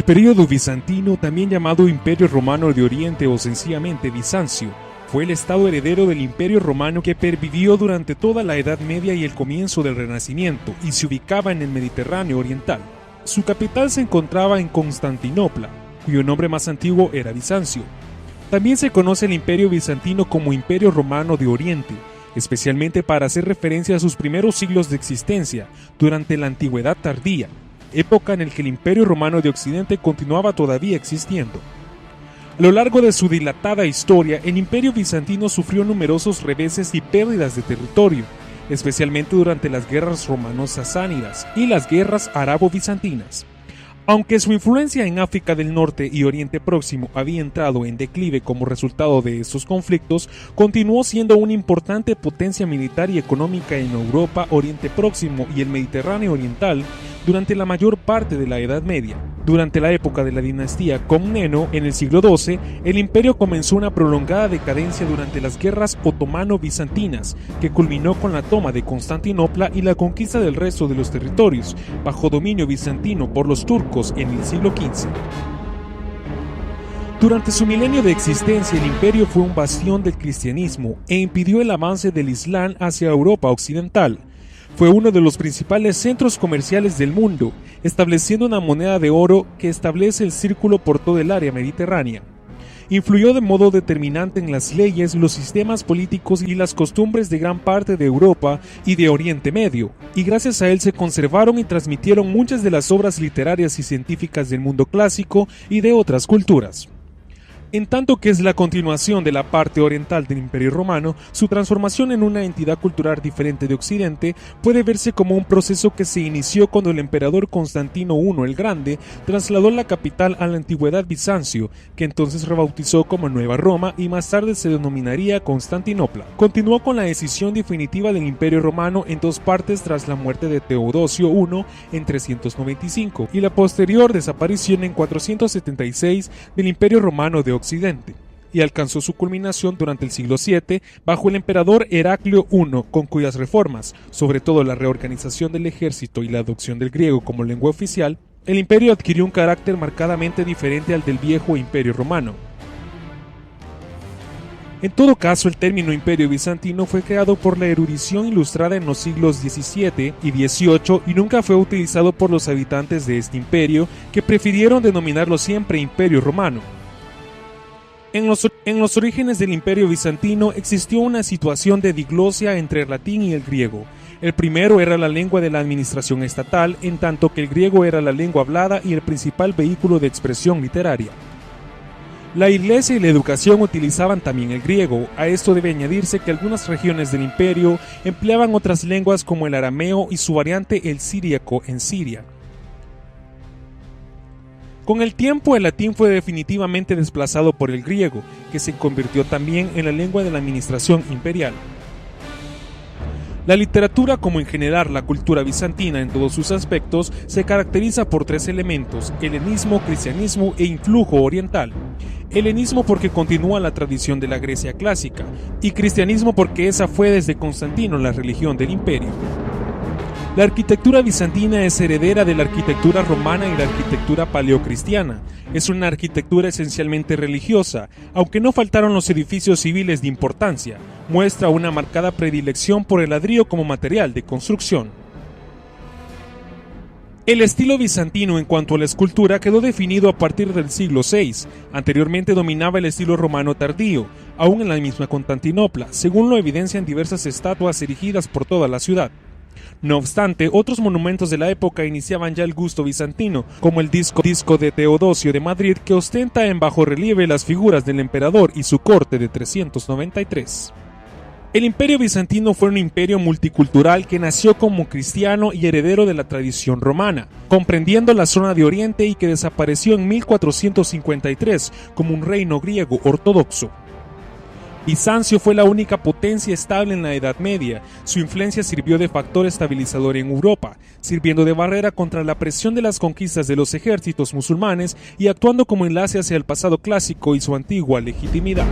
período bizantino, también llamado Imperio Romano de Oriente o sencillamente Bizancio, fue el estado heredero del Imperio Romano que pervivió durante toda la Edad Media y el comienzo del Renacimiento y se ubicaba en el Mediterráneo oriental. Su capital se encontraba en Constantinopla, cuyo nombre más antiguo era Bizancio. También se conoce el Imperio Bizantino como Imperio Romano de Oriente, especialmente para hacer referencia a sus primeros siglos de existencia, durante la Antigüedad Tardía, época en la que el Imperio Romano de Occidente continuaba todavía existiendo. A lo largo de su dilatada historia, el Imperio Bizantino sufrió numerosos reveses y pérdidas de territorio, especialmente durante las guerras romano-sasánidas y las guerras arabo-bizantinas. Aunque su influencia en África del Norte y Oriente Próximo había entrado en declive como resultado de estos conflictos, continuó siendo una importante potencia militar y económica en Europa, Oriente Próximo y el Mediterráneo Oriental durante la mayor parte de la Edad Media. Durante la época de la dinastía Comneno, en el siglo XII, el imperio comenzó una prolongada decadencia durante las guerras otomano-bizantinas, que culminó con la toma de Constantinopla y la conquista del resto de los territorios, bajo dominio bizantino por los turcos en el siglo XV. Durante su milenio de existencia, el imperio fue un bastión del cristianismo e impidió el avance del Islam hacia Europa occidental. Fue uno de los principales centros comerciales del mundo, estableciendo una moneda de oro que establece el círculo por todo el área mediterránea. Influyó de modo determinante en las leyes, los sistemas políticos y las costumbres de gran parte de Europa y de Oriente Medio, y gracias a él se conservaron y transmitieron muchas de las obras literarias y científicas del mundo clásico y de otras culturas. En tanto que es la continuación de la parte oriental del Imperio Romano, su transformación en una entidad cultural diferente de Occidente puede verse como un proceso que se inició cuando el emperador Constantino I el Grande trasladó la capital a la antigüedad Bizancio, que entonces rebautizó como Nueva Roma y más tarde se denominaría Constantinopla. Continuó con la escisión definitiva del Imperio Romano en dos partes tras la muerte de Teodosio I en 395 y la posterior desaparición en 476 del Imperio Romano de Occidente, y alcanzó su culminación durante el siglo VII bajo el emperador Heraclio I, con cuyas reformas, sobre todo la reorganización del ejército y la adopción del griego como lengua oficial, el imperio adquirió un carácter marcadamente diferente al del viejo Imperio Romano. En todo caso, el término Imperio Bizantino fue creado por la erudición ilustrada en los siglos XVII y XVIII y nunca fue utilizado por los habitantes de este imperio, que prefirieron denominarlo siempre Imperio Romano. En los orígenes del Imperio Bizantino existió una situación de diglosia entre el latín y el griego. El primero era la lengua de la administración estatal, en tanto que el griego era la lengua hablada y el principal vehículo de expresión literaria. La iglesia y la educación utilizaban también el griego. A esto debe añadirse que algunas regiones del imperio empleaban otras lenguas como el arameo y su variante el siríaco en Siria. Con el tiempo, el latín fue definitivamente desplazado por el griego, que se convirtió también en la lengua de la administración imperial. La literatura, como en general la cultura bizantina en todos sus aspectos, se caracteriza por tres elementos: helenismo, cristianismo e influjo oriental. Helenismo porque continúa la tradición de la Grecia clásica, y cristianismo porque esa fue desde Constantino la religión del imperio. La arquitectura bizantina es heredera de la arquitectura romana y la arquitectura paleocristiana. Es una arquitectura esencialmente religiosa, aunque no faltaron los edificios civiles de importancia. Muestra una marcada predilección por el ladrillo como material de construcción. El estilo bizantino en cuanto a la escultura quedó definido a partir del siglo VI. Anteriormente dominaba el estilo romano tardío, aún en la misma Constantinopla, según lo evidencian diversas estatuas erigidas por toda la ciudad. No obstante, otros monumentos de la época iniciaban ya el gusto bizantino, como el disco de Teodosio de Madrid, que ostenta en bajo relieve las figuras del emperador y su corte de 393. El imperio bizantino fue un imperio multicultural que nació como cristiano y heredero de la tradición romana, comprendiendo la zona de Oriente y que desapareció en 1453 como un reino griego ortodoxo. Bizancio fue la única potencia estable en la Edad Media. Su influencia sirvió de factor estabilizador en Europa, sirviendo de barrera contra la presión de las conquistas de los ejércitos musulmanes y actuando como enlace hacia el pasado clásico y su antigua legitimidad.